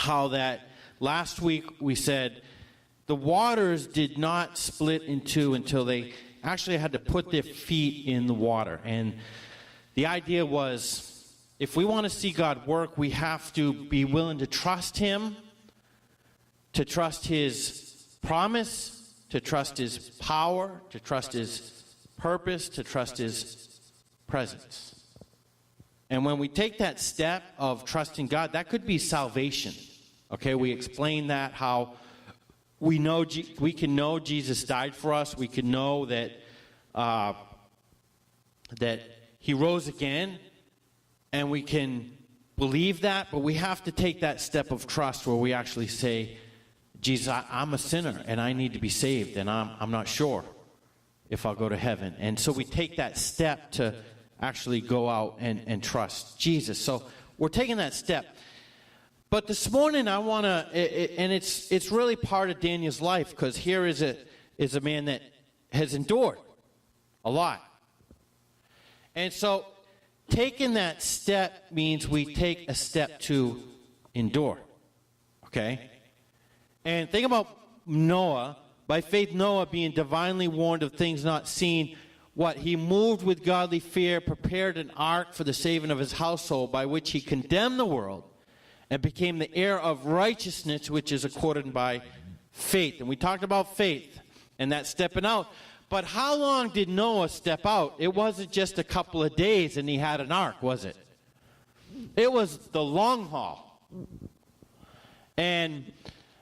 how that last week we said the waters did not split in two until they actually had to put their feet in the water. And the idea was, if we want to see God work, we have to be willing to trust Him, to trust His promise, to trust His power, to trust His purpose, to trust His presence. And when we take that step of trusting God, that could be salvation. Okay, we explain that, how we know we can know Jesus died for us. We can know that that He rose again, and we can believe that. But we have to take that step of trust where we actually say, Jesus, I'm a sinner, and I need to be saved, and I'm not sure if I'll go to heaven. And so we take that step to actually go out and trust Jesus. So we're taking that step. But this morning I want to, and it's really part of Daniel's life, because here is a man that has endured a lot. And so taking that step means we take a step to endure. Okay? And think about Noah. By faith, Noah, being divinely warned of things not seen, what? He moved with godly fear, prepared an ark for the saving of his household, by which he condemned the world and became the heir of righteousness, which is accorded by faith. And we talked about faith and that stepping out. But how long did Noah step out? It wasn't just a couple of days and he had an ark, was it? It was the long haul. And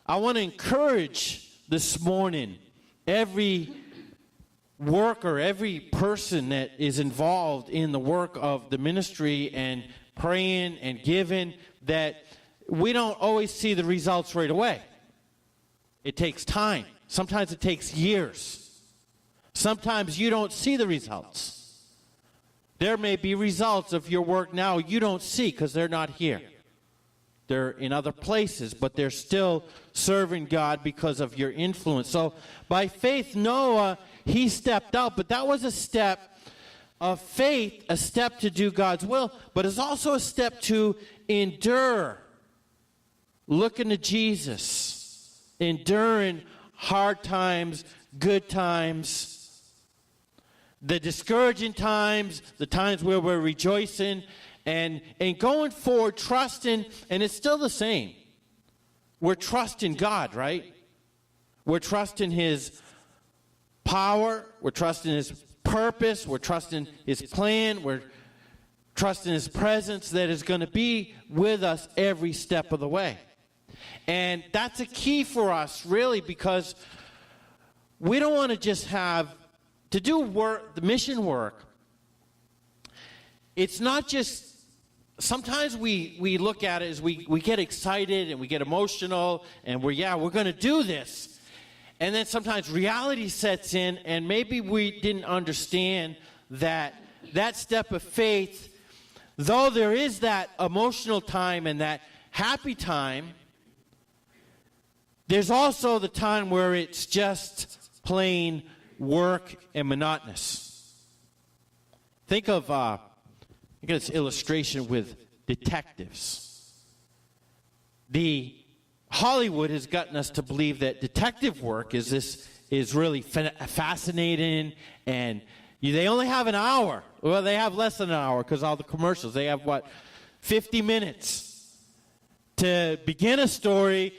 I want to encourage this morning every worker, every person that is involved in the work of the ministry and praying and giving, that we don't always see the results right away. It takes time. Sometimes it takes years. Sometimes you don't see the results. There may be results of your work now you don't see because they're not here. They're in other places, but they're still serving God because of your influence. So by faith, Noah, he stepped out, but that was a step of faith, a step to do God's will, but it's also a step to endure. Looking to Jesus, enduring hard times, good times, the discouraging times, the times where we're rejoicing, and going forward, trusting, and it's still the same. We're trusting God, right? We're trusting His power. We're trusting His purpose. We're trusting His plan. We're trusting His presence that is going to be with us every step of the way. And that's a key for us, really, because we don't want to just have to do work, the mission work. It's not just, sometimes we look at it as we get excited and we get emotional and we're going to do this. And then sometimes reality sets in, and maybe we didn't understand that step of faith, though there is that emotional time and that happy time, there's also the time where it's just plain work and monotonous. Think of this illustration with detectives. The Hollywood has gotten us to believe that detective work is really fascinating, and they only have an hour. Well, they have less than an hour because all the commercials. They have 50 minutes to begin a story,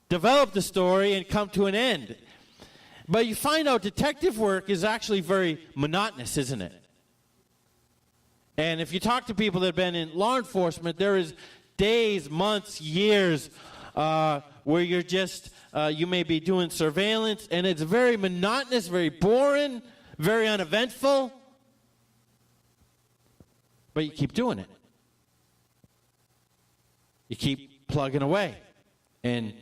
develop the story, and come to an end. But you find out detective work is actually very monotonous, isn't it? And if you talk to people that have been in law enforcement, there is days, months, years where you're just, you may be doing surveillance, and it's very monotonous, very boring, very uneventful. But you keep doing it. You keep plugging away. And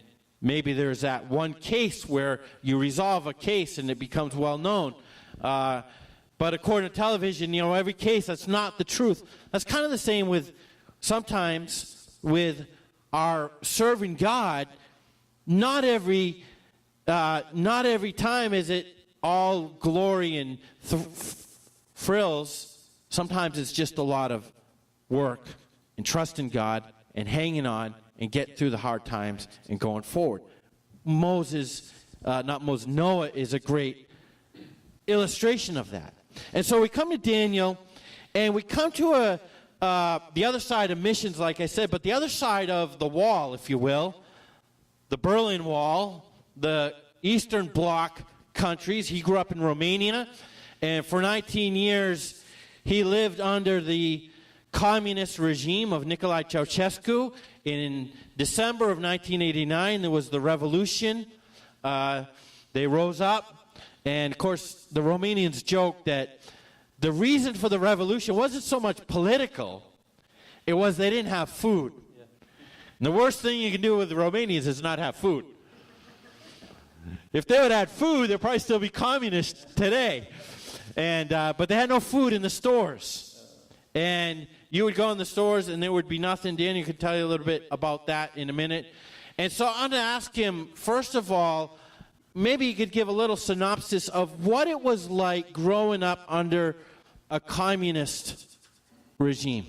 maybe there's that one case where you resolve a case and it becomes well known. But according to television, every case, that's not the truth. That's kind of the same with sometimes with our serving God. Not every time is it all glory and frills. Sometimes it's just a lot of work and trusting God and hanging on and get through the hard times and going forward. Noah is a great illustration of that. And so we come to Daniel, and we come to the other side of missions, like I said, but the other side of the wall, if you will, the Berlin Wall, the Eastern Bloc countries. He grew up in Romania, and for 19 years, he lived under the communist regime of Nicolae Ceausescu. In December of 1989, there was the revolution. They rose up, and of course, the Romanians joked that the reason for the revolution wasn't so much political, it was they didn't have food. Yeah. And the worst thing you can do with the Romanians is not have food. If they would have had food, they'd probably still be communists today. And but they had no food in the stores. And you would go in the stores and there would be nothing. Daniel could tell you a little bit about that in a minute. And so I'm going to ask him, first of all, maybe he could give a little synopsis of what it was like growing up under a communist regime.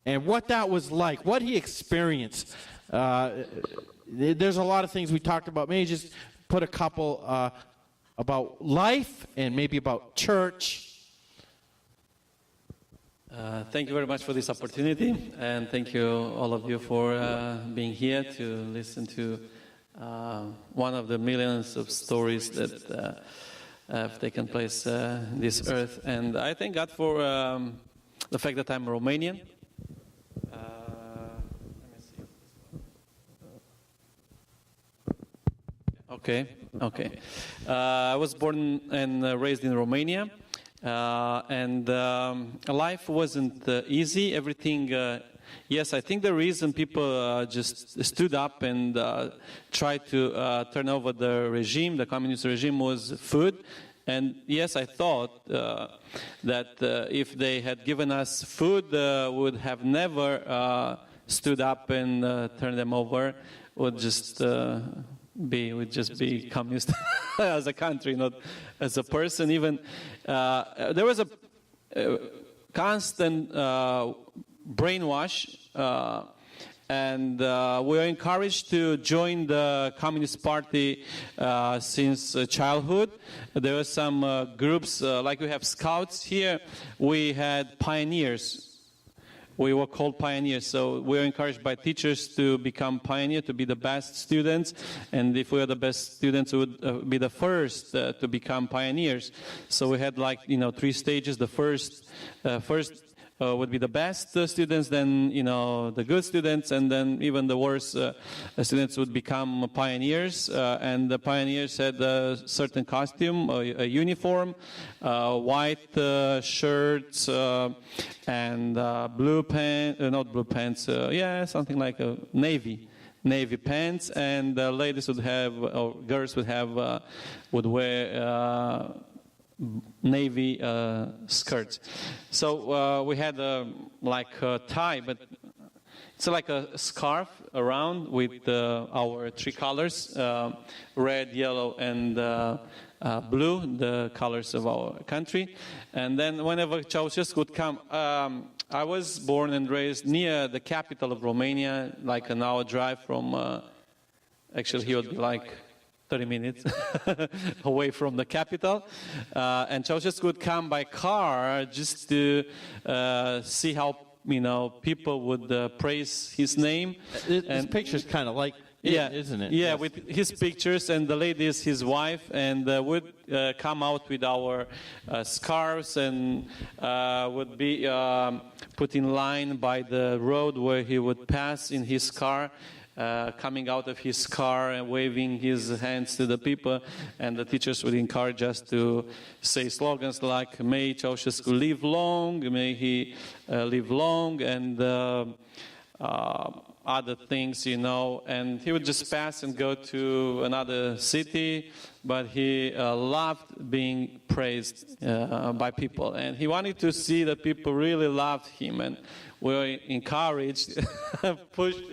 And what that was like, what he experienced. There's a lot of things we talked about. Maybe just put a couple about life and maybe about church. Thank you very much for this opportunity, and thank you all of you for being here to listen to one of the millions of stories that have taken place in this earth. And I thank God for the fact that I'm Romanian. Okay. I was born and raised in Romania, and life wasn't easy. Everything, yes, I think the reason people just stood up and tried to turn over the regime, the communist regime, was food. And yes, I thought that if they had given us food, would have never stood up and turned them over. Would just be communist as a country, not as a person. Even there was a constant brainwash, and we were encouraged to join the Communist Party since childhood. There were some groups, like we have scouts here. We had pioneers. We were called pioneers, so we were encouraged by teachers to become pioneers, to be the best students, and if we were the best students, we would be the first to become pioneers. So we had 3 stages. The first would be the best students, then the good students, and then even the worst students would become pioneers. And the pioneers had a certain costume, a uniform, white shirts, and blue pants, not blue pants, something like a navy pants, and the ladies would have, or girls would wear navy skirts. So we had a tie, but it's like a scarf around with our 3 colors, red, yellow, and blue, the colors of our country. And then whenever Ceausescu would come, I was born and raised near the capital of Romania, like an hour drive from, actually he would be like 30 minutes away from the capital, and Ceausescu would come by car just to see how people would praise his name. This picture's kind of like isn't it? Yeah, yes. With his pictures, and the lady is his wife, and would come out with our scarves and would be put in line by the road where he would pass in his car. Coming out of his car and waving his hands to the people, and the teachers would encourage us to say slogans like "May Ceausescu live long," "May he live long," and other things, and he would just pass and go to another city, but he loved being praised by people, and he wanted to see that people really loved him, and we were encouraged, pushed,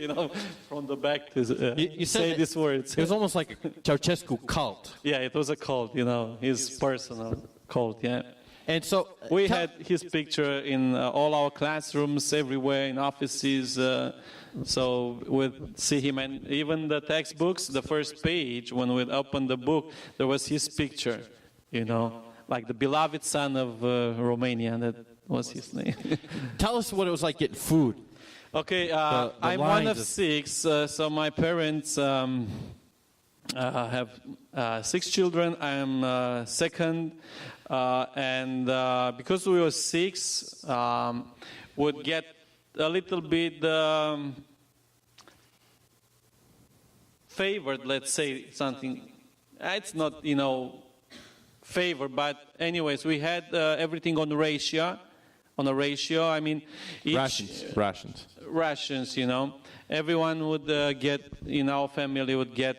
from the back to you say these words. It was almost like a Ceausescu cult. Yeah, it was a cult, his personal cult, yeah. And so We tell- had his picture in all our classrooms, everywhere, in offices. So we'd see him, and even the textbooks, the first page, when we'd open the book, there was his picture, like the beloved son of Romania. That was his name. tell us what it was like getting food. Okay, the I'm one of lines of- 6, so my parents have 6 children. I'm second, and because we were 6, would get a little bit favored, let's say something. It's not, favored, but anyways, we had everything on a ratio. I mean, each rations, Everyone would get, in our family would get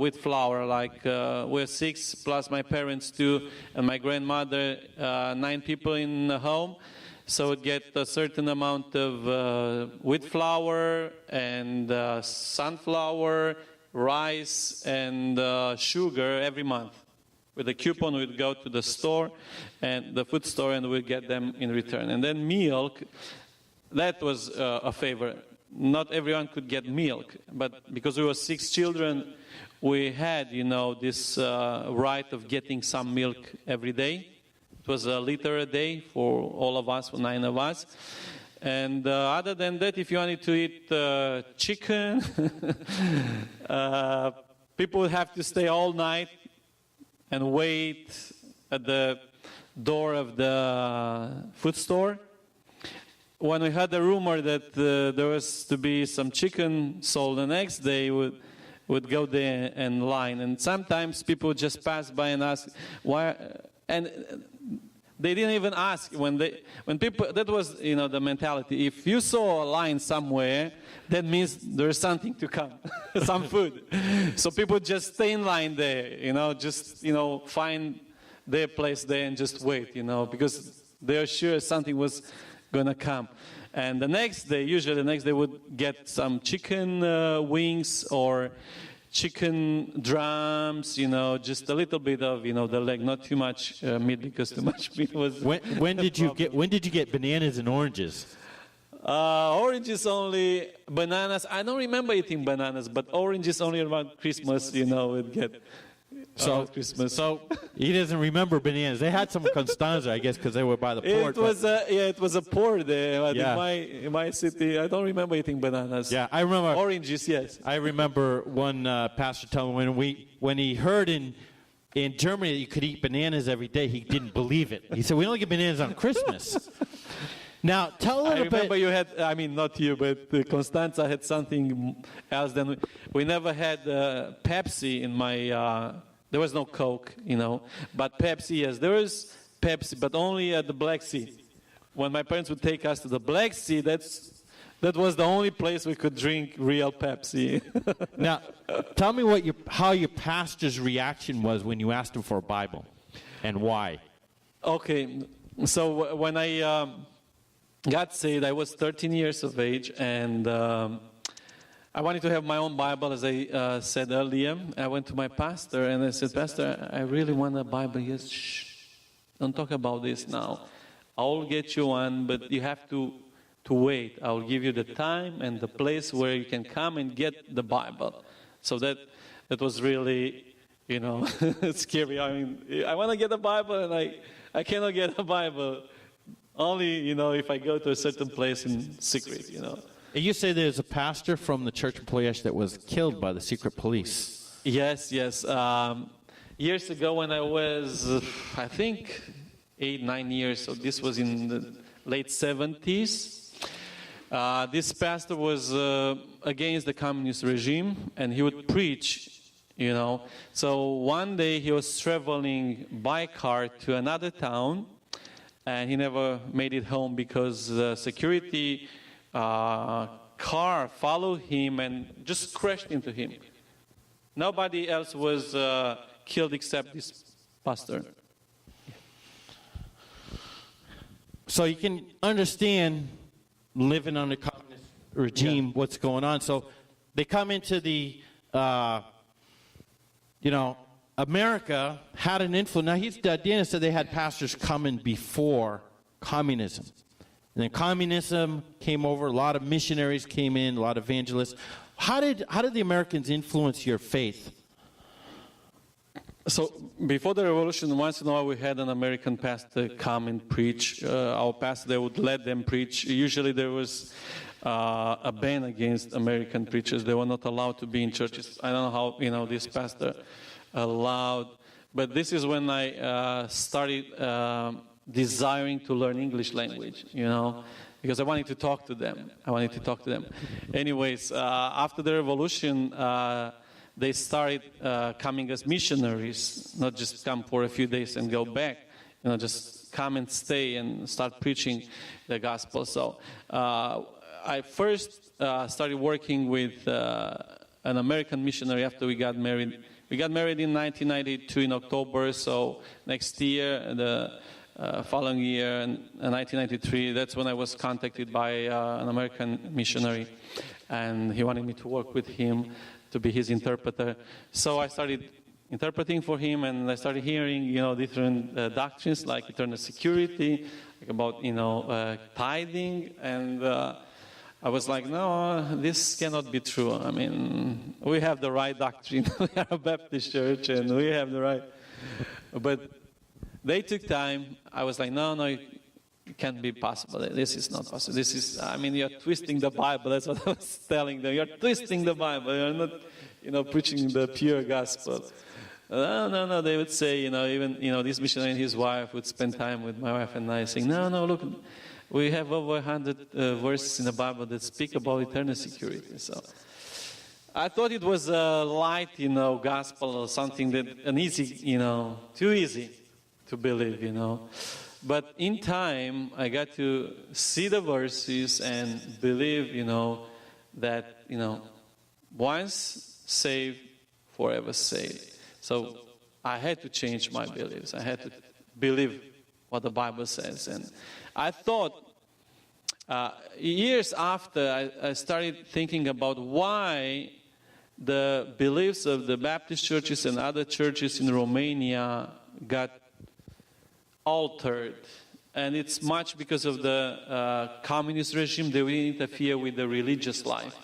with flour, like we're 6 plus my parents 2 and my grandmother, 9 people in the home. So we'd get a certain amount of wheat flour and sunflower, rice and sugar every month. With a coupon, we'd go to the store, and the food store, and we'd get them in return. And then milk, that was a favor. Not everyone could get milk, but because we were 6 children, we had, this right of getting some milk every day. It was a liter a day for all of us, for 9 of us. And other than that, if you wanted to eat chicken, people would have to stay all night and wait at the door of the food store. When we had the rumor that there was to be some chicken sold the next day, would go there and line. And sometimes people would just pass by and ask why, and they didn't even ask when people. That was the mentality. If you saw a line somewhere, that means there's something to come, some food. So people just stay in line there, just find their place there and just wait, because they're sure something was gonna come. And usually the next day would get some chicken wings or chicken drums, just a little bit of, the leg, not too much meat, because too much meat was. When did you get bananas and oranges? Oranges only, bananas. I don't remember eating bananas, but oranges only around Christmas, we'd get. Christmas. So he doesn't remember bananas. They had some Constanza, I guess, because they were by the port. It was a port there. But Yeah. in my city, I don't remember eating bananas. Yeah, I remember. Oranges, yes. I remember one pastor telling me when he heard in Germany that you could eat bananas every day, he didn't believe it. He said, "We only get bananas on Christmas." Now, tell a I little remember bit. you had, not you, but Constanza had something else. Then we never had Pepsi in my. There was no Coke, but Pepsi, yes, there was Pepsi, but only at the Black Sea. When my parents would take us to the Black Sea, that was the only place we could drink real Pepsi. Now, tell me how your pastor's reaction was when you asked him for a Bible, and why. Okay, so when I got saved, I was 13 years of age, and I wanted to have my own Bible, as I said earlier. I went to my pastor and I said, "Pastor, I really want a Bible." Yes, shh, don't talk about this now. I'll get you one, but you have to wait. I'll give you the time and the place where you can come and get the Bible. So that was really, scary. I mean, I want to get a Bible and I cannot get a Bible. Only, if I go to a certain place in secret, You say there's a pastor from the church of Ploiești that was killed by the secret police. Yes. Years ago when I was, I think, 8-9 years, so this was in the late 70s, this pastor was against the communist regime, and he would preach, So one day he was traveling by car to another town, and he never made it home because the security car followed him and just crashed into him. Nobody else was killed except this pastor. So you can understand living under communist regime, what's going on. So they come into the, America had an influence. Now, Dana said they had pastors coming before communism. And then communism came over, a lot of missionaries came in, a lot of evangelists. How did the Americans influence your faith? So before the revolution, once in a while we had an American pastor come and preach. Our pastor, they would let them preach. Usually there was a ban against American preachers. They were not allowed to be in churches. I don't know how, this pastor allowed. But this is when I started desiring to learn English language, because I wanted to talk to them. Anyways, after the revolution, they started coming as missionaries, not just come for a few days and go back, just come and stay and start preaching the gospel. So I first started working with an American missionary after we got married. We got married in 1992 in October, so next year, the following year, in 1993, that's when I was contacted by an American missionary, and he wanted me to work with him, to be his interpreter. So I started interpreting for him, and I started hearing, different doctrines like eternal security, like about, tithing, and I was like, no, this cannot be true. I mean, we have the right doctrine. We are a Baptist church, and we have the right. But they took time. I was like, no, it can't be possible. This is not possible. You're twisting the Bible. That's what I was telling them. You're twisting the Bible. You're not, preaching the pure gospel. No. They would say, even, this missionary and his wife would spend time with my wife and I, saying, no, look, we have over 100 verses in the Bible that speak about eternal security. So I thought it was a light, gospel or something an easy, too easy to believe, But in time, I got to see the verses and believe, that, once saved, forever saved. So I had to change my beliefs. I had to believe what the Bible says. And I thought, years after, I started thinking about why the beliefs of the Baptist churches and other churches in Romania got altered. And it's much because of the communist regime. They would interfere with the religious life.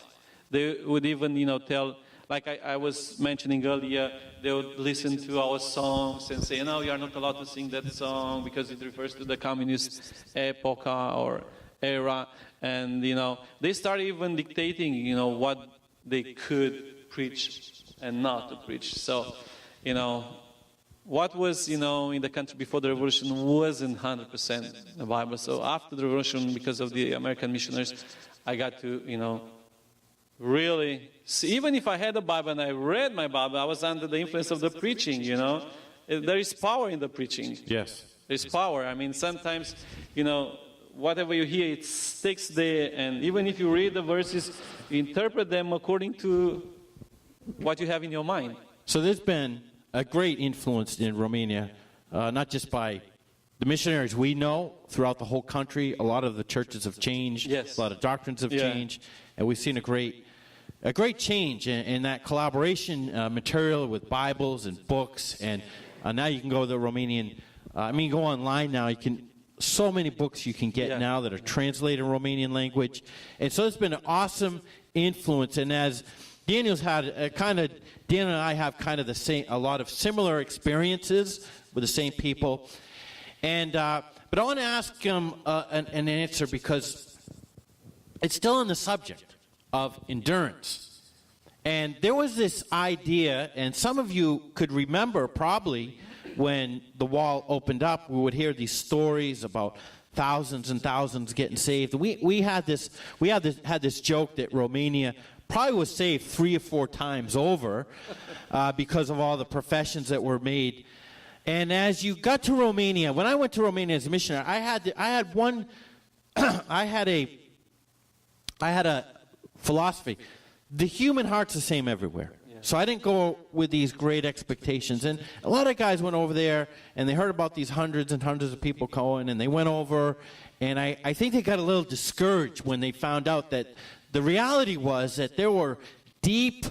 They would even, tell, like I was mentioning earlier, they would listen to our songs and say, no, you are not allowed to sing that song because it refers to the communist epoch or era. And, they started even dictating, what they could preach and not to preach. So, what was, in the country before the revolution wasn't 100% the Bible. So after the revolution, because of the American missionaries, I got to, really see. Even if I had a Bible and I read my Bible, I was under the influence of the preaching, There is power in the preaching. Yes. There's power. Sometimes, whatever you hear, it sticks there. And even if you read the verses, you interpret them according to what you have in your mind. So there's been a great influence in Romania, not just by the missionaries we know throughout the whole country. A lot of the churches have changed. Yes. A lot of doctrines have changed. And we've seen a great change in that collaboration material with Bibles and books. And now you can go to the Romanian, go online now. So many books you can get now that are translated in Romanian language. And so it's been an awesome influence. And as Daniel's had Dan and I have kind of a lot of similar experiences with the same people. And but I want to ask him an answer because it's still on the subject of endurance. And there was this idea, and some of you could remember probably when the wall opened up, we would hear these stories about thousands and thousands getting saved. We had this joke that Romania probably was saved 3 or 4 times over because of all the professions that were made. And as you got to Romania, when I went to Romania as a missionary, I had a philosophy. The human heart's the same everywhere. Yeah. So I didn't go with these great expectations. And a lot of guys went over there, and they heard about these hundreds and hundreds of people going, and they went over, and I think they got a little discouraged when they found out that the reality was that there were deep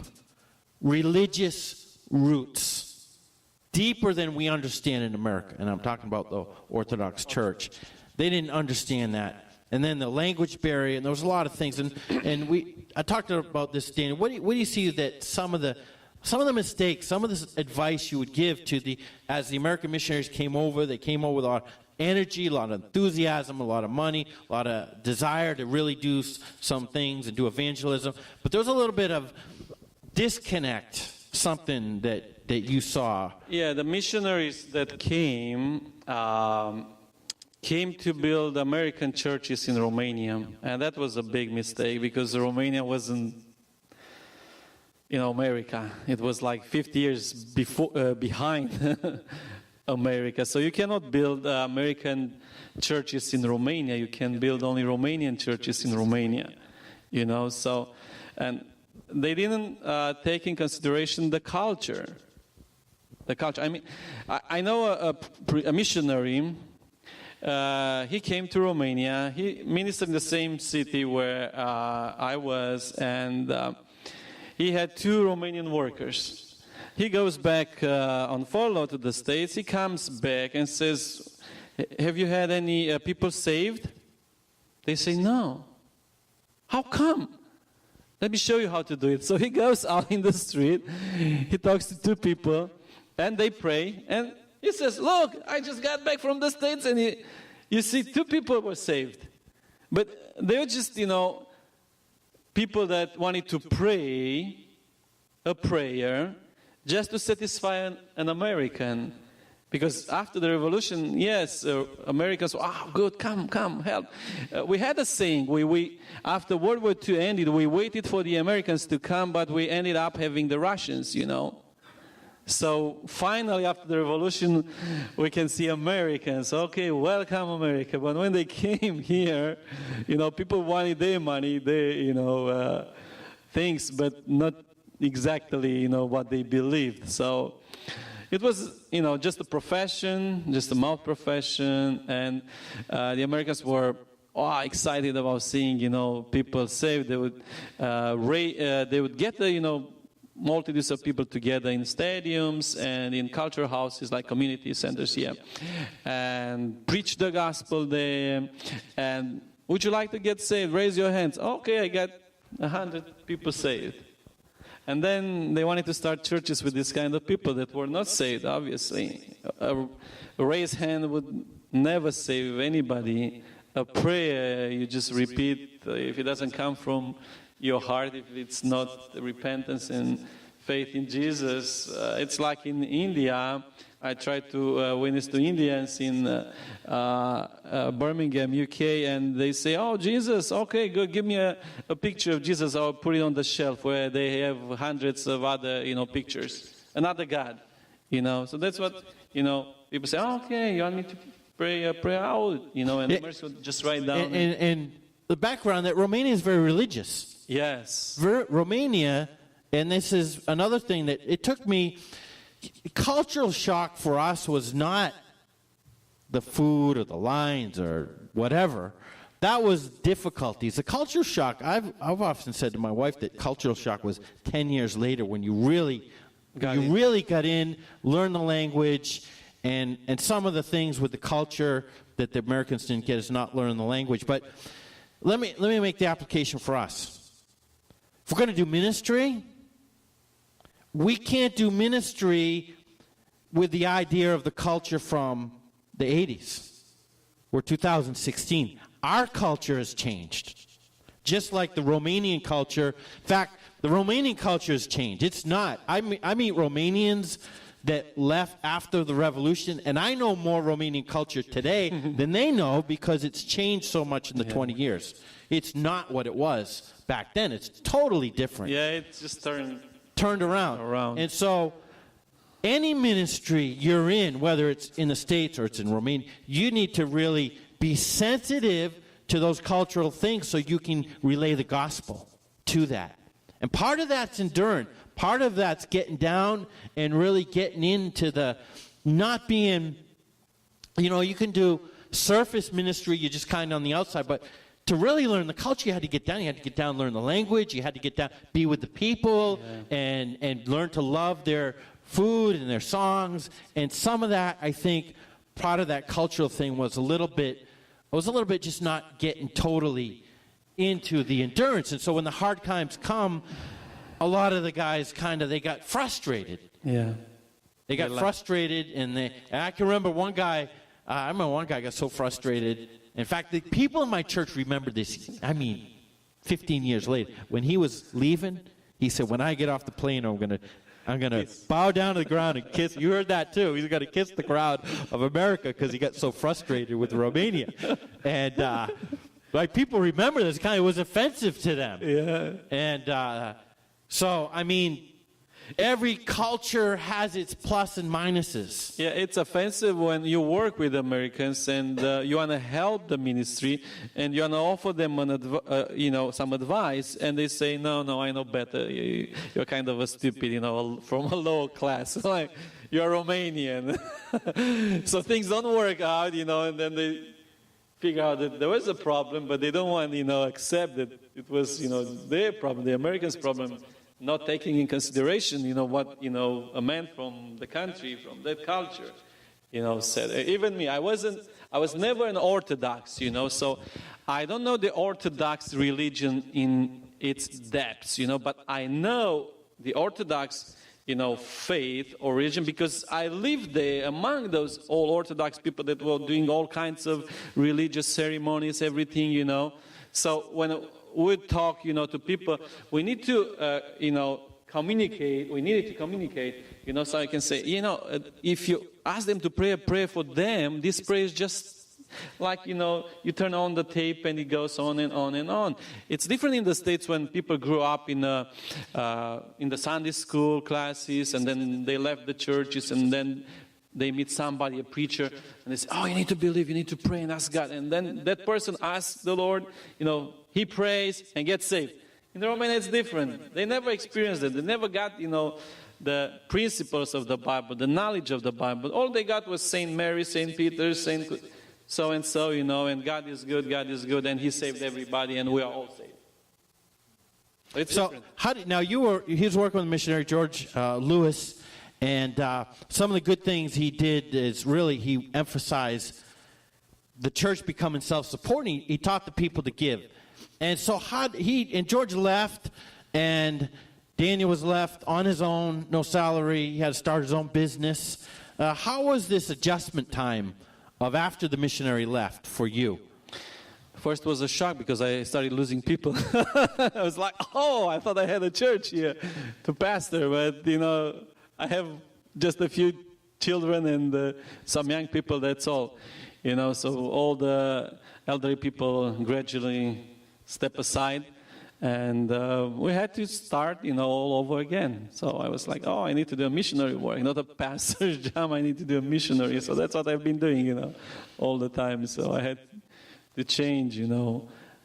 religious roots deeper than we understand in America. And I'm talking about the Orthodox Church. They didn't understand that. And then the language barrier, and there was a lot of things. And I talked about this, Daniel. What do you see that some of the mistakes, some of the advice you would give to as the American missionaries came over, they came over with a lot of energy, a lot of enthusiasm, a lot of money, a lot of desire to really do some things and do evangelism. But there was a little bit of disconnect, something that you saw. Yeah, the missionaries that came to build American churches in Romania. And that was a big mistake because Romania wasn't, America. It was like 50 years behind America. So you cannot build American churches in Romania. You can build only Romanian churches in Romania. So, and they didn't take in consideration the culture. I mean, I know a missionary. He came to Romania. He ministered in the same city where I was, and he had 2 Romanian workers. He goes back on furlough to the States. He comes back and says, "Have you had any people saved?" They say, "No." "How come?" "Let me show you how to do it." So he goes out in the street. He talks to 2 people, and they pray. And he says, "Look, I just got back from the States, and you see 2 people were saved." But they were just, people that wanted to pray a prayer just to satisfy an American. Because after the revolution, yes, Americans, good, come, help. We had a saying, we after World War II ended, we waited for the Americans to come, but we ended up having the Russians, So finally, after the revolution, we can see Americans. Okay, welcome America. But when they came here, people wanted their money, their, things, but not exactly, what they believed. So it was, just a profession, just a mouth profession, and the Americans were excited about seeing, people saved. They would get the, multitudes of people together in stadiums and in cultural houses like community centers here, and preach the gospel there. And would you like to get saved? Raise your hands. Okay, I got 100 people saved. And then they wanted to start churches with this kind of people that were not saved, obviously. A raised hand would never save anybody. A prayer, you just repeat, if it doesn't come from your heart, if it's not repentance and faith in Jesus. It's like in India. I tried to witness to Indians in Birmingham, UK, and they say, "Oh, Jesus, okay, go give me a picture of Jesus. I'll put it on the shelf," where they have hundreds of other, pictures. Another God, So that's what, people say, "Oh, okay, you want me to pray a prayer out?" And the mercy would just write down. And the background that Romania is very religious. Yes. Romania, and this is another thing that it took me, cultural shock for us was not the food or the lines or whatever. That was difficulties. The cultural shock, I've often said to my wife that cultural shock was 10 years later when you really got in, learned the language, and some of the things with the culture that the Americans didn't get is not learning the language. But let me make the application for us. If we're going to do ministry, we can't do ministry with the idea of the culture from the 80s. We're 2016. Our culture has changed. Just like the Romanian culture. In fact, the Romanian culture has changed. It's not. I meet Romanians that left after the revolution, and I know more Romanian culture today than they know because it's changed so much in the 20 years. It's not what it was back then. It's totally different. Yeah, it's just turned around. And so any ministry you're in, whether it's in the States or it's in Romania, you need to really be sensitive to those cultural things so you can relay the gospel to that. And part of that's endurance. Part of that's getting down and really getting into the not being, you can do surface ministry, you're just kind of on the outside, but to really learn the culture, you had to get down. You had to get down and learn the language. You had to get down, be with the people, and learn to love their food and their songs. And some of that, I think, part of that cultural thing was a little bit just not getting totally into the endurance. And so when the hard times come, a lot of the guys they got frustrated. Yeah. They got frustrated, and I can remember one guy got so frustrated. In fact, the people in my church remember this. 15 years later, when he was leaving, he said, "When I get off the plane, I'm gonna bow down to the ground and kiss." You heard that too. He's gonna kiss the ground of America because he got so frustrated with Romania, and people remember this. It was offensive to them. Yeah. And so every culture has its plus and minuses. Yeah, it's offensive when you work with Americans and you want to help the ministry and you want to offer them some advice, and they say, "No, I know better. You're kind of a stupid, from a low class. Like you're Romanian." So things don't work out, and then they figure out that there was a problem, but they don't want, accept that it was, their problem, the Americans' problem. Not taking in consideration, what, a man from the country, from that culture, said. Even me, I was never an Orthodox, so I don't know the Orthodox religion in its depths, but I know the Orthodox, faith or religion because I lived there among those all Orthodox people that were doing all kinds of religious ceremonies, everything, So when we talk, to people, we need to, communicate. We needed to communicate, so I can say, if you ask them to pray a prayer for them, this prayer is just like, you turn on the tape and it goes on and on and on. It's different in the States when people grew up in the Sunday school classes and then they left the churches and then they meet somebody, a preacher, and they say, "Oh, you need to believe, you need to pray and ask God." And then that person asks the Lord, he prays and gets saved. In Romania, it's different. They never experienced it. They never got, the principles of the Bible, the knowledge of the Bible. All they got was Saint Mary, Saint Peter, Saint so-and-so, and God is good, and he saved everybody, and we are all saved. It's different. He was working with missionary George Lewis. And some of the good things he did is really he emphasized the church becoming self-supporting. He taught the people to give. And so George left, and Daniel was left on his own, no salary. He had to start his own business. How was this adjustment time of after the missionary left for you? First was a shock because I started losing people. I was like, I thought I had a church here to pastor, but, I have just a few children and some young people, that's all. So all the elderly people gradually step aside. And we had to start, all over again. So I was like, I need to do a missionary work, not a pastor's job. I need to do a missionary. So that's what I've been doing, all the time. So I had to change,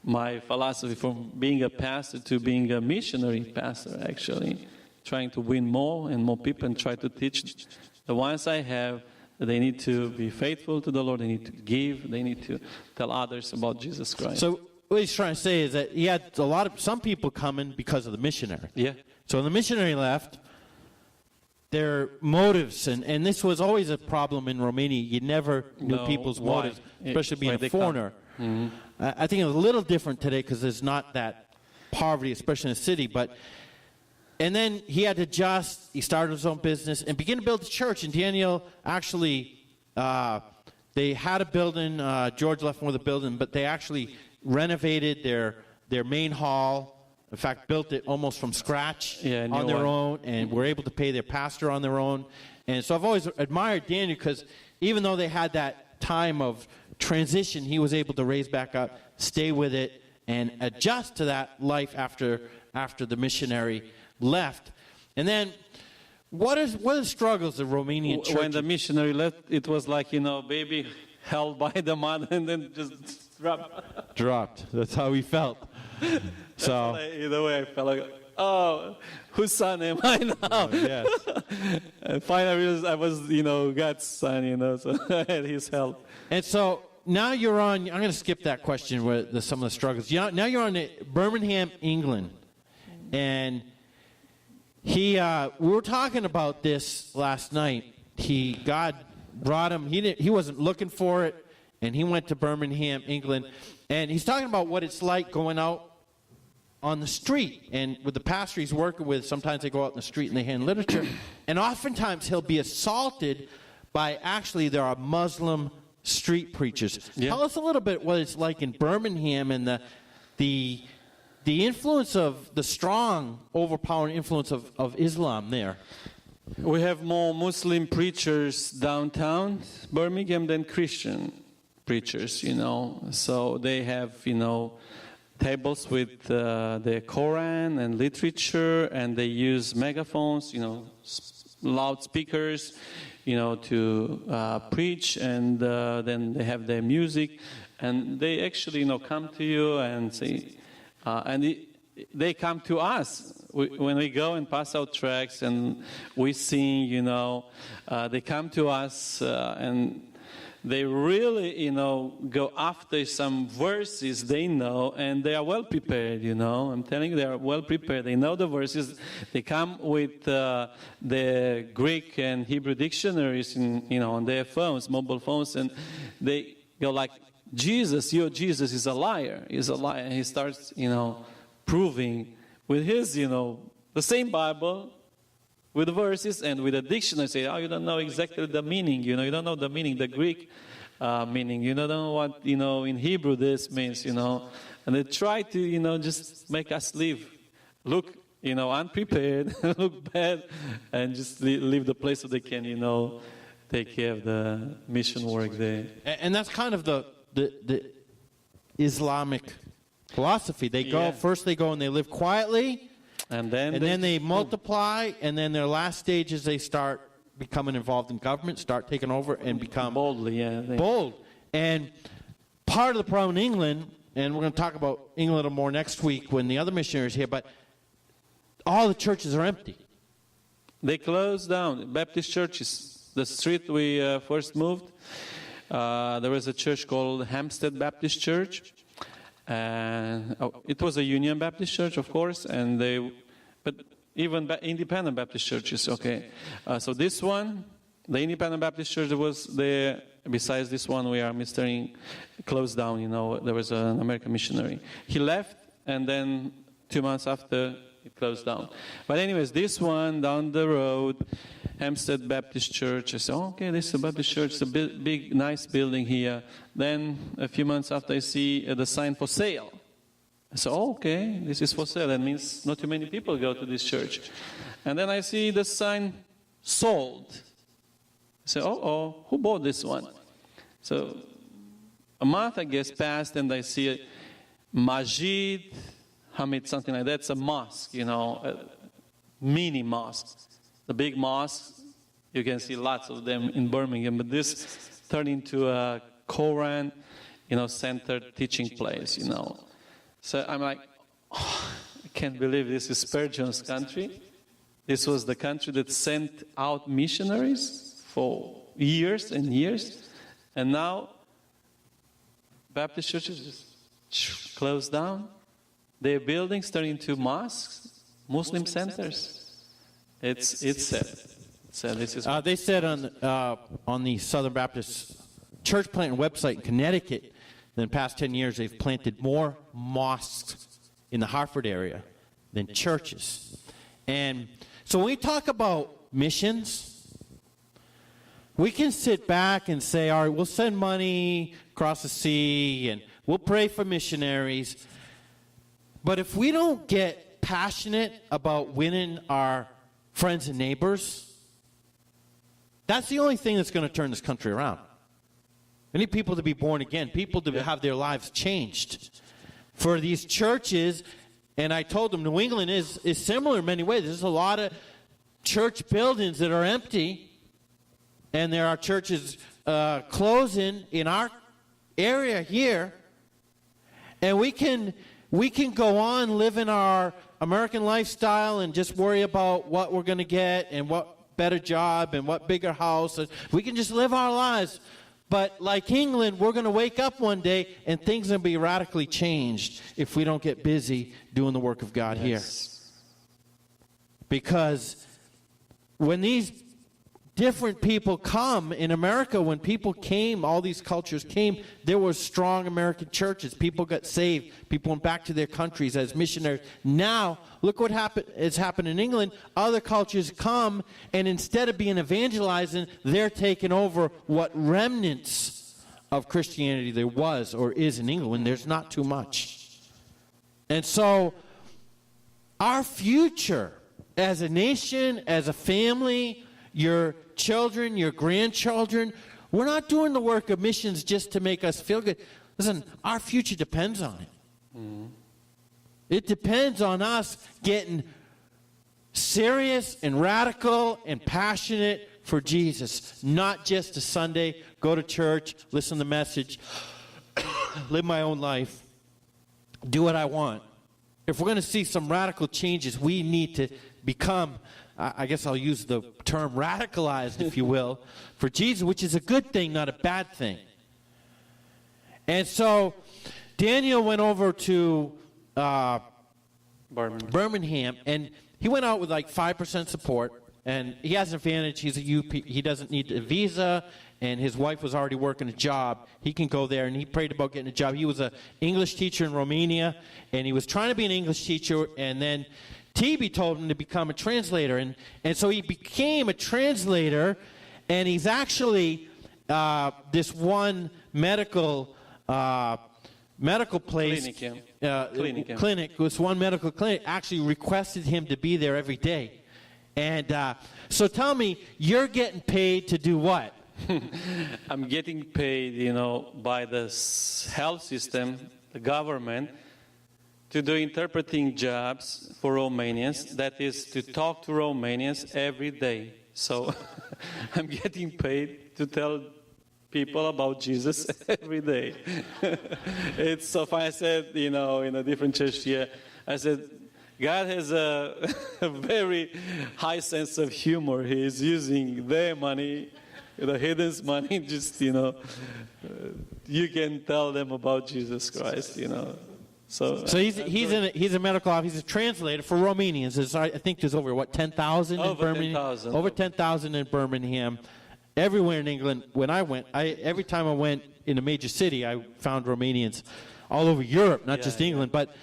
my philosophy from being a pastor to being a missionary pastor, actually. Trying to win more and more people and try to teach the ones I have that they need to be faithful to the Lord, they need to give, they need to tell others about Jesus Christ. So what he's trying to say is that he had some people coming because of the missionary. Yeah. So when the missionary left, their motives, and this was always a problem in Romania, you never knew people's motives, especially being a foreigner. Mm-hmm. I think it was a little different today because there's not that poverty, especially in the city, and then he had to adjust. He started his own business and began to build a church. And Daniel actually, they had a building. George left with a building, but they actually renovated their main hall. In fact, built it almost from scratch on their own, and were able to pay their pastor on their own. And so I've always admired Daniel because even though they had that time of transition, he was able to raise back up, stay with it, and adjust to that life after the missionary left. And then what are the struggles of Romanian church? When the missionary left, it was like, baby held by the mother and then just dropped. That's how he felt. So either way I felt like, whose son am I now? Yes. And finally I was, God's son, so I had his help. And so now you're on, I'm going to skip that question with some of the struggles. Now you're on Birmingham, England. And we were talking about this last night. God brought him. He wasn't looking for it, and he went to Birmingham, England, and he's talking about what it's like going out on the street. And with the pastor he's working with, sometimes they go out in the street and they hand literature, and oftentimes he'll be assaulted by there are Muslim street preachers. Yeah. Tell us a little bit what it's like in Birmingham and the influence of the strong, overpowering influence of Islam there. We have more Muslim preachers downtown Birmingham than Christian preachers, So they have, tables with the Quran and literature, and they use megaphones, loudspeakers, to preach, and then they have their music, and they actually, come to you and say, they come to us when we go and pass out tracts and we sing, they come to us and they really, go after some verses they know, and they are well prepared, I'm telling you, they are well prepared. They know the verses. They come with the Greek and Hebrew dictionaries, on their phones, mobile phones, and they go like, your Jesus is a liar. He's a liar. And he starts, proving with his, the same Bible, with the verses and with the dictionary. Say, you don't know exactly the meaning. You don't know the meaning, the Greek meaning. You don't know what, in Hebrew this means, And they try to, just make us look, unprepared, look bad, and just leave the place so they can, take care of the mission work there. And that's kind of the Islamic philosophy. They go first. They go and they live quietly, and then they multiply. And then their last stage is they start becoming involved in government, start taking over, and become boldly, bold. And part of the problem in England, and we're going to talk about England a little more next week when the other missionaries here. But all the churches are empty. They closed down Baptist churches. The street we first moved. There was a church called Hampstead Baptist Church, and it was a Union Baptist Church, of course, but even independent Baptist churches. Okay, so this one, the Independent Baptist Church was there. Besides this one, we are ministering closed down. There was an American missionary. He left, and then 2 months after, it closed down. But anyways, this one down the road, Hampstead Baptist Church. I said, okay, this is a Baptist church. It's a big, nice building here. Then a few months after, I see the sign for sale. I said, okay, this is for sale. That means not too many people go to this church. And then I see the sign sold. I said, who bought this one? So a month, I guess, passed, and I see a Masjid Hamid, something like that. It's a mosque, a mini mosque. The big mosques, you can see lots of them in Birmingham, but this turned into a Quran, centered teaching place, So I'm like, I can't believe this is Spurgeon's country. This was the country that sent out missionaries for years and years, and now Baptist churches just closed down. Their buildings turned into mosques, Muslim centers. It's sad. They said on the Southern Baptist Church planting website in Connecticut, in the past 10 years, they've planted more mosques in the Hartford area than churches. And so when we talk about missions, we can sit back and say, all right, we'll send money across the sea and we'll pray for missionaries. But if we don't get passionate about winning our friends and neighbors, that's the only thing that's going to turn this country around. We need people to be born again, people to have their lives changed. For these churches, and I told them New England is similar in many ways. There's a lot of church buildings that are empty, and there are churches closing in our area here, and we can go on living our American lifestyle and just worry about what we're going to get and what better job and what bigger house. We can just live our lives. But like England, we're going to wake up one day and things are going to be radically changed if we don't get busy doing the work of God here. Because when these different people come in America, when people came, all these cultures came, there were strong American churches. People got saved. People went back to their countries as missionaries. Now, look what has happened in England. Other cultures come, and instead of being evangelizing, they're taking over what remnants of Christianity there was or is in England. There's not too much. And so, our future as a nation, as a family, your children, your grandchildren, we're not doing the work of missions just to make us feel good. Listen, our future depends on it. Mm-hmm. It depends on us getting serious and radical and passionate for Jesus. Not just a Sunday, go to church, listen to the message, live my own life, do what I want. If we're going to see some radical changes, we need to become, I guess I'll use the term radicalized, if you will, for Jesus, which is a good thing, not a bad thing. And so Daniel went over to Birmingham, and he went out with like 5% support, and he has an advantage. He's a UP. He doesn't need a visa, and his wife was already working a job. He can go there, and he prayed about getting a job. He was an English teacher in Romania, and he was trying to be an English teacher, and then TB told him to become a translator, and so he became a translator, and he's actually this one medical place, clinic, this one medical clinic actually requested him to be there every day. And so tell me, you're getting paid to do what? I'm getting paid, by the health system, the government, to do interpreting jobs for Romanians. That is to talk to Romanians every day. So I'm getting paid to tell people about Jesus every day. It's so funny. I said, in a different church here, I said, God has a very high sense of humor. He is using their money, the hidden money, just, you can tell them about Jesus Christ, So he's a medical officer. He's a translator for Romanians. I think there's over 10,000 in Birmingham. Over 10,000 in Birmingham. Everywhere in England. When I went, every time I went in a major city, I found Romanians all over Europe, not just England. But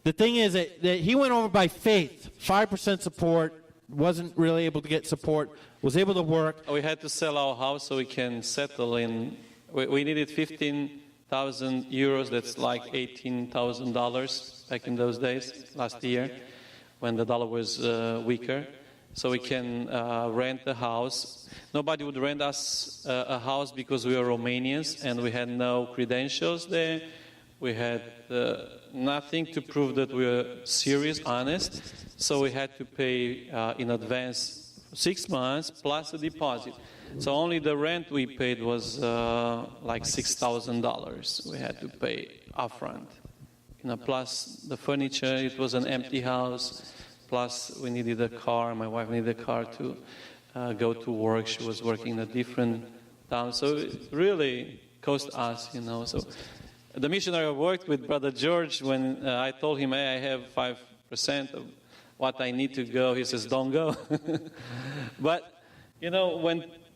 the thing is that he went over by faith. 5% support. Wasn't really able to get support. Was able to work. We had to sell our house so we can settle in. We needed 15,000 euros, that's like $18,000 back in those days, last year, when the dollar was weaker. So we can rent a house. Nobody would rent us a house because we were Romanians and we had no credentials there. We had nothing to prove that we were serious, honest. So we had to pay in advance 6 months plus a deposit. So only the rent we paid was like $6,000 we had to pay upfront. Plus the furniture, it was an empty house. Plus we needed a car. My wife needed a car to go to work. She was working in a different town. So it really cost us, So the missionary I worked with, Brother George, when I told him, hey, I have 5% of what I need to go, he says, don't go. But,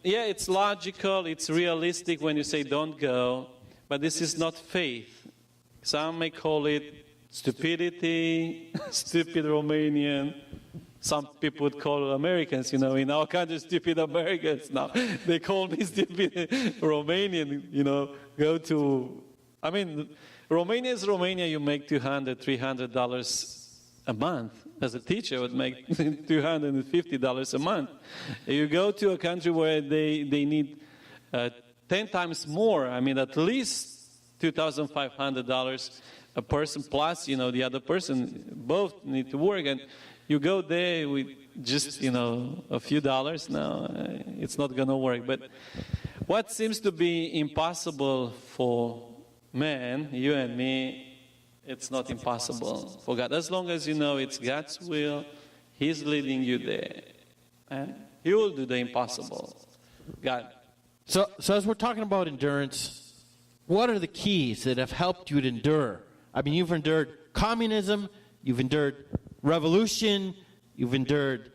it's logical, it's realistic when you say don't go, but this is not faith. Some may call it stupidity, stupid Romanian. Some people would call Americans, in our country, stupid Americans now. They call me stupid Romanian, go to, Romania is Romania, you make $200, $300 a month. As a teacher, I would make $250 a month. You go to a country where they need 10 times more, at least $2,500 a person plus, the other person, both need to work. And you go there with just, a few dollars, no, it's not going to work. But what seems to be impossible for man, you and me, it's not impossible for God. As long as you know it's God's will, He's leading you there. And He will do the impossible. God. So as we're talking about endurance, what are the keys that have helped you to endure? You've endured communism, you've endured revolution, You've endured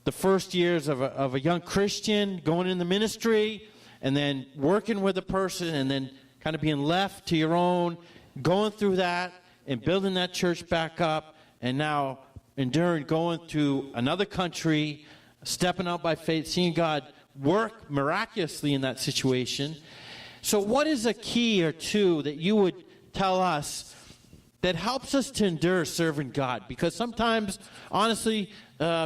the first years of a young Christian going in the ministry, and then working with a person, and then kind of being left to your own, going through that and building that church back up, and now enduring going to another country, stepping out by faith, seeing God work miraculously in that situation. So what is a key or two that you would tell us that helps us to endure serving God? Because sometimes, honestly,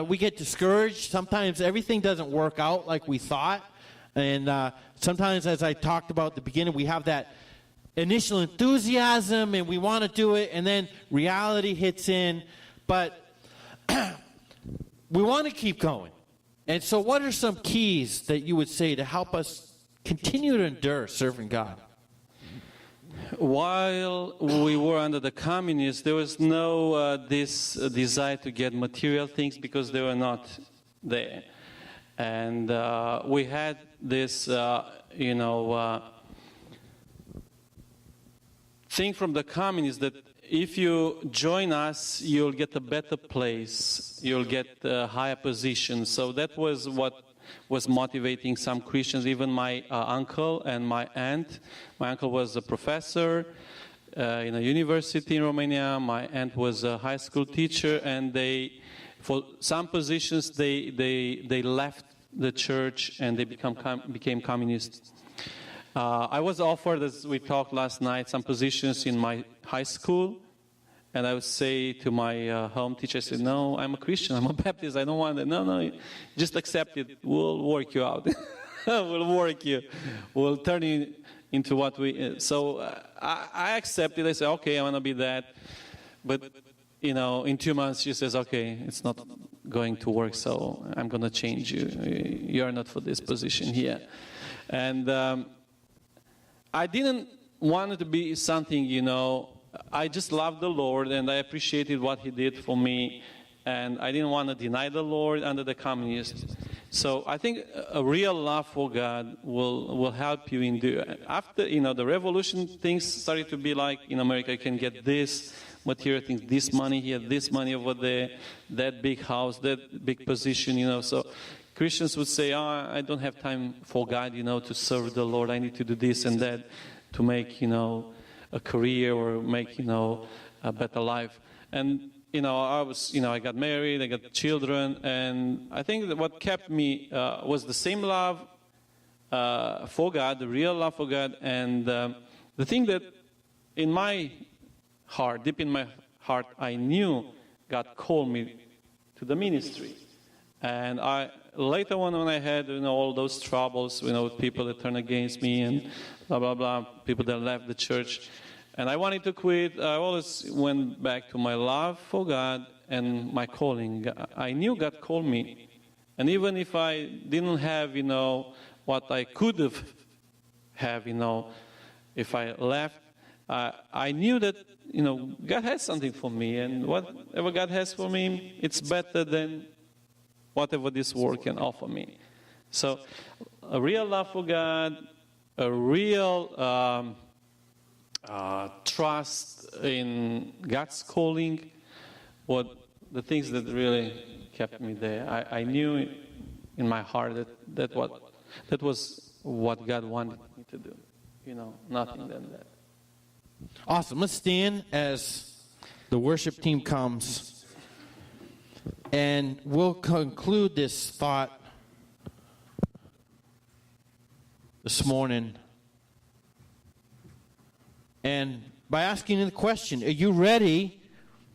we get discouraged. Sometimes everything doesn't work out like we thought. And sometimes, as I talked about at the beginning, we have that initial enthusiasm and we want to do it, and then reality hits in. But we want to keep going. And so what are some keys that you would say to help us continue to endure serving God? While we were under the communists, there was no this desire to get material things because they were not there. And we had this, thing from the communists that if you join us, you'll get a better place, you'll get a higher position. So that was what was motivating some Christians, even my uncle and my aunt. My uncle was a professor in a university in Romania. My aunt was a high school teacher, and for some positions, they left the church and they became communists. I was offered, as we talked last night, some positions in my high school, and I would say to my home teacher, I said, no, I'm a Christian, I'm a Baptist, I don't want it. No, just accept it, we'll work you out. We'll work you. We'll turn you into what we... So I accepted, I said, okay, I want to be that. But, in 2 months she says, okay, it's not going to work, so I'm going to change you. You're not for this position here. And I didn't want it to be something, I just loved the Lord and I appreciated what He did for me. And I didn't want to deny the Lord under the communists. So I think a real love for God will help you endure. After, the revolution, things started to be like in America, you can get this material things, this money here, this money over there, that big house, that big position, So Christians would say, I don't have time for God, to serve the Lord. I need to do this and that to make, a career or make, a better life. And, I got married, I got children, and I think that what kept me was the same love for God, the real love for God, and the thing that in my heart, deep in my heart, I knew God called me to the ministry. And later on, when I had all those troubles, with people that turned against me and blah blah blah, people that left the church, and I wanted to quit, I always went back to my love for God and my calling. I knew God called me, and even if I didn't have what I could have if I left, I knew that God has something for me, and whatever God has for me, it's better than whatever this world can offer me. So a real love for God, a real trust in God's calling, the things that really kept me there. I knew in my heart that was what God wanted me to do. Nothing than that. Awesome. Let's stand as the worship team comes. And we'll conclude this thought this morning. And by asking the question, are you ready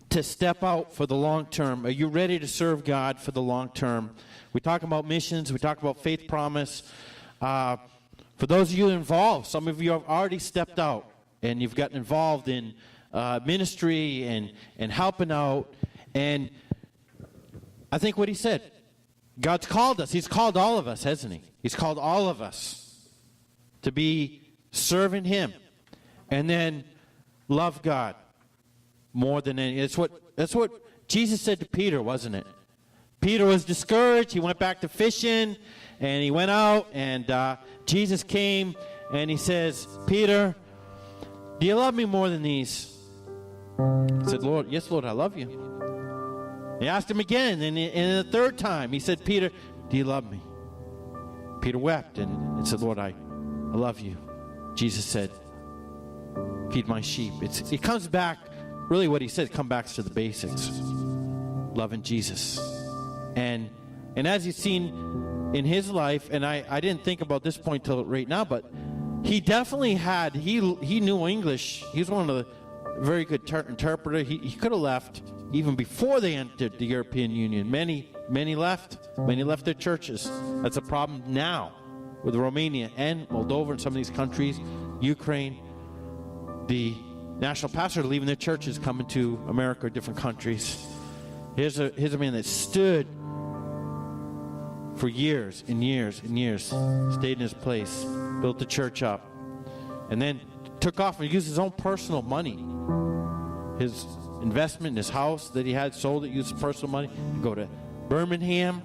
to step out for the long term? Are you ready to serve God for the long term? We talk about missions. We talk about faith promise. For those of you involved, some of you have already stepped out and you've gotten involved in ministry and helping out. And I think what he said, God's called us. He's called all of us, hasn't he? He's called all of us to be serving him and then love God more than any. That's what Jesus said to Peter, wasn't it? Peter was discouraged. He went back to fishing and he went out and Jesus came and he says, Peter, do you love me more than these? He said, Lord, yes, Lord, I love you. He asked him again, and the third time, he said, Peter, do you love me? Peter wept and said, Lord, I love you. Jesus said, feed my sheep. It comes back, really what he said, come back to the basics. Loving Jesus. And as you've seen in his life, and I didn't think about this point till right now, but he definitely had, he knew English. He was one of the very good interpreter. He could have left even before they entered the European Union. Many left. Many left their churches. That's a problem now with Romania and Moldova and some of these countries, Ukraine. The national pastors are leaving their churches, coming to America or different countries. Here's a man that stood for years and years and years, stayed in his place, built the church up, and then took off and used his own personal money. His investment in his house that he had, sold it, used his personal money to go to Birmingham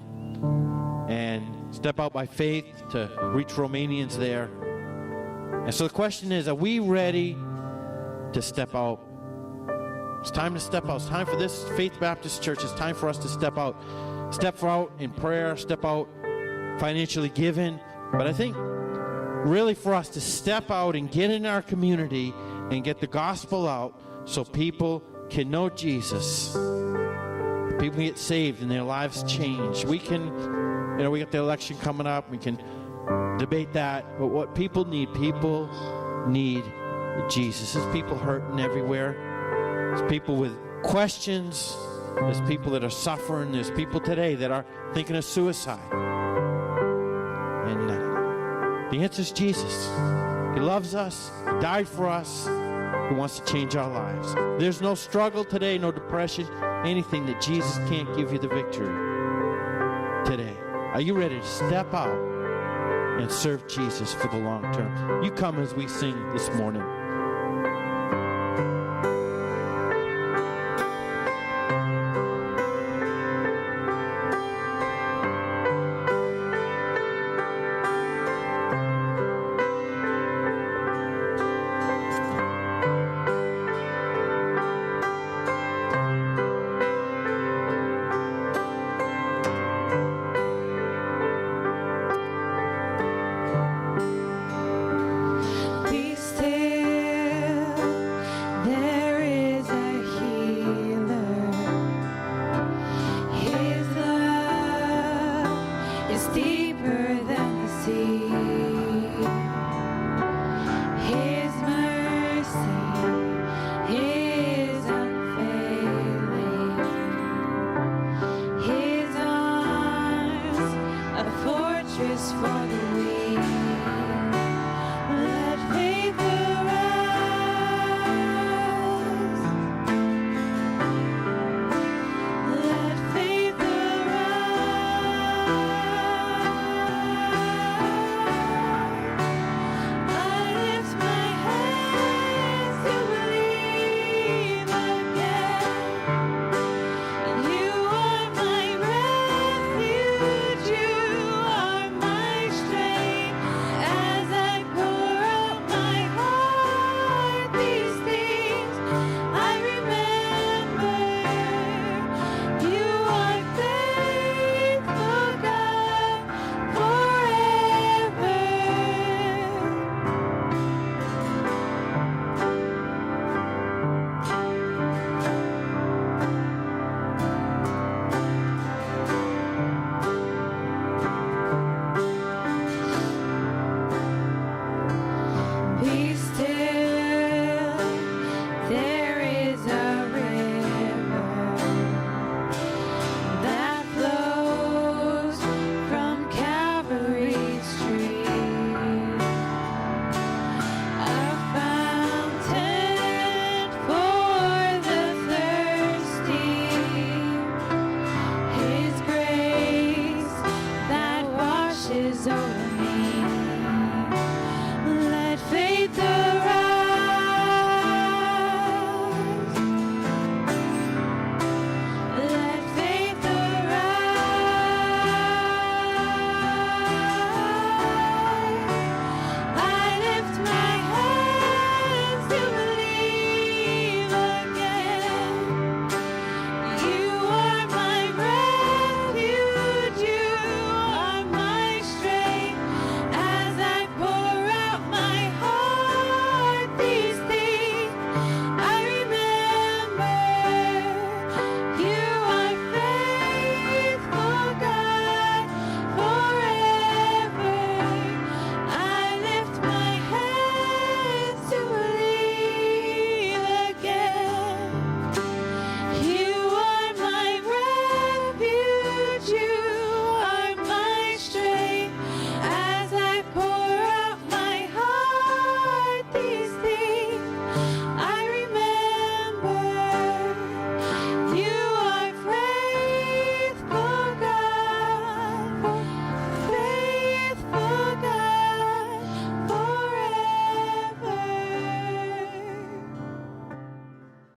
and step out by faith to reach Romanians there. And so the question is, are we ready to step out? It's time to step out. It's time for this Faith Baptist Church. It's time for us to step out. Step out in prayer, step out financially giving. But I think really for us to step out and get in our community and get the gospel out so people can know Jesus. People get saved and their lives change. We can, we got the election coming up. We can debate that. But what people need Jesus. There's people hurting everywhere. There's people with questions. There's people that are suffering. There's people today that are thinking of suicide. And the answer is Jesus. He loves us. He died for us. He wants to change our lives. There's no struggle today, no depression, anything that Jesus can't give you the victory today. Are you ready to step out and serve Jesus for the long term? You come as we sing this morning.